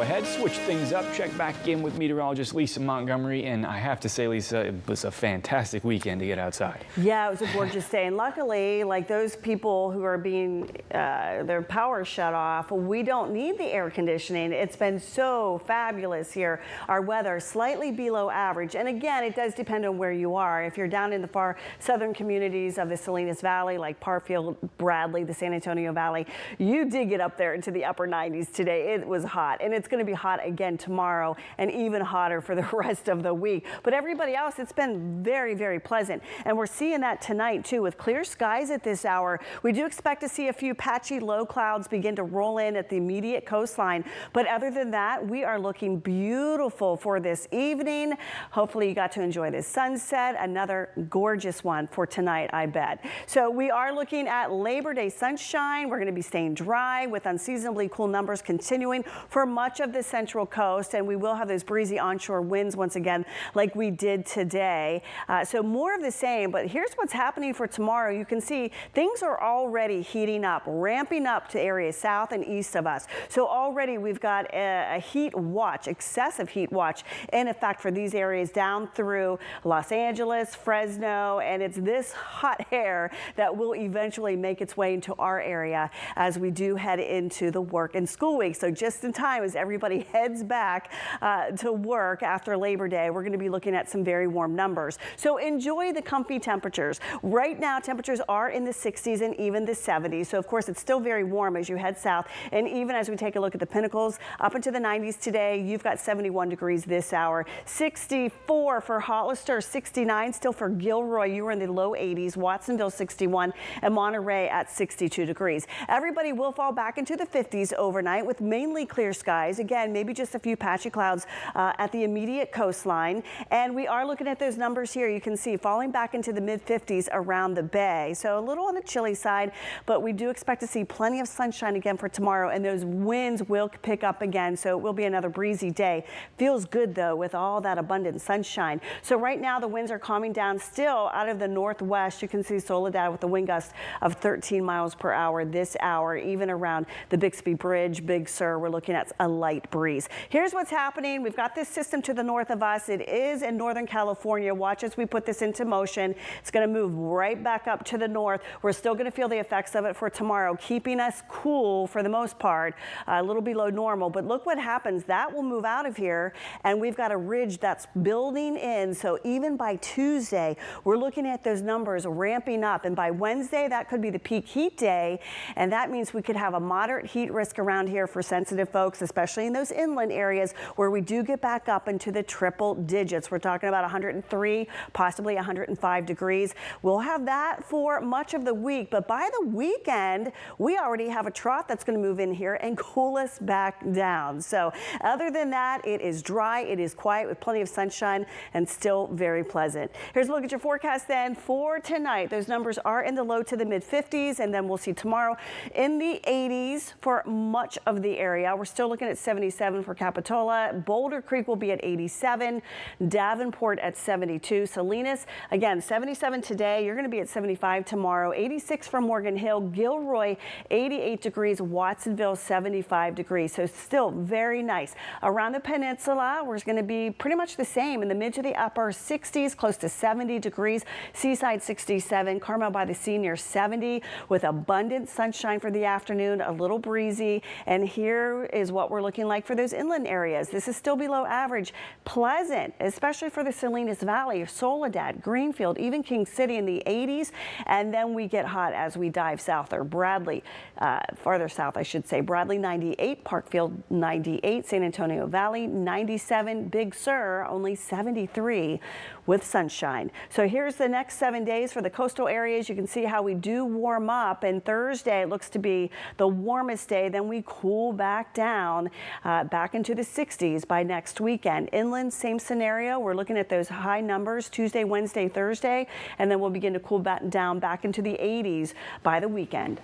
ahead, switch things up, check back in with meteorologist Lisa Montgomery. And I have to say, Lisa, it was a fantastic weekend to get outside. Yeah, it was a gorgeous day. And luckily, like those people who are being their power shut off, we don't need the air conditioning. It's been so fabulous here. Our weather slightly below average. And again, it does depend on where you are. If you're down in the far southern communities of the Salinas Valley, like Parkfield, Bradley, the San Antonio Valley, you did get up there into the upper 90s today. It was hot, and it's going to be hot again tomorrow and even hotter for the rest of the week. But everybody else, it's been very, very pleasant. And we're seeing that tonight too with clear skies at this hour. We do expect to see a few patchy low clouds begin to roll in at the immediate coastline. But other than that, we are looking beautiful for this evening. Hopefully you got to enjoy this sunset. Another gorgeous one for tonight, I bet. So we are looking at Labor Day sunshine. We're going to be staying dry with unseasonably cool numbers continuing for much of the central coast, and we will have those breezy onshore winds once again like we did today. So more of the same, but here's what's happening for tomorrow. You can see things are already heating up, ramping up to areas south and east of us. So already we've got a heat watch, excessive heat watch in effect for these areas down through Los Angeles, Fresno, and it's this hot air that will eventually make its way into our area as we do head into the work and school week. So just in time as everybody heads back to work after Labor Day, we're going to be looking at some very warm numbers. So enjoy the comfy temperatures. Right now, temperatures are in the 60s and even the 70s. So of course, it's still very warm as you head south. And even as we take a look at the pinnacles, up into the 90s today, you've got 71 degrees this hour, 64 for Hollister, 69 still for Gilroy. You were in the low 80s, Watsonville 61, and Monterey at 62 degrees. Everybody will fall back into the 50s overnight with mainly clear skies. Again, maybe just a few patchy clouds at the immediate coastline. And we are looking at those numbers here. You can see falling back into the mid 50s around the bay. So a little on the chilly side, but we do expect to see plenty of sunshine again for tomorrow, and those winds will pick up again. So it will be another breezy day. Feels good though with all that abundant sunshine. So right now the winds are calming down still out of the northwest. You can see Soledad with the wind gust of 13 miles per hour this hour, even around the Bixby Bridge, Big Sur. We're looking at a light breeze. Here's what's happening. We've got this system to the north of us. It is in Northern California. Watch as we put this into motion. It's going to move right back up to the north. We're still going to feel the effects of it for tomorrow, keeping us cool for the most part, a little below normal. But look what happens. That will move out of here, and we've got a ridge that's building in. So even by Tuesday, we're looking at those numbers ramping up. And by Wednesday, that could be the peak heat day. And that means we could have a moderate heat risk around here for sensitive folks, especially in those inland areas where we do get back up into the triple digits. We're talking about 103, possibly 105 degrees. We'll have that for much of the week, but by the weekend, we already have a trough that's going to move in here and cool us back down. So other than that, it is dry, it is quiet with plenty of sunshine and still very pleasant. Here's a look at your forecast then for tonight. Those numbers are in the low to the mid 50s, and then we'll see tomorrow in the 80s for much of the area. We're still looking at 77 for Capitola. Boulder Creek will be at 87, Davenport at 72, Salinas, again, 77 today. You're going to be at 75 tomorrow, 86 for Morgan Hill, Gilroy, 88 degrees, Watsonville, 75 degrees. So still very nice. Around the peninsula, we're going to be pretty much the same in the mid to the upper 60s, close to 70 degrees, Seaside 67, Carmel by the Sea near 70 with abundant sunshine for the afternoon, a little breezy. And here is what we're looking like for those inland areas. This is still below average, pleasant, especially for the Salinas Valley, Soledad, Greenfield, even King City in the 80s. And then we get hot as we dive south, or Bradley, farther south, I should say. Bradley 98, Parkfield 98, San Antonio Valley 97, Big Sur only 73 with sunshine. So here's the next 7 days for the coastal areas. You can see how we do warm up, and Thursday it looks to be the warmest day. Then we cool back down back into the 60s by next weekend. Inland, same scenario. We're looking at those high numbers Tuesday, Wednesday, Thursday, and then we'll begin to cool back down back into the 80s by the weekend.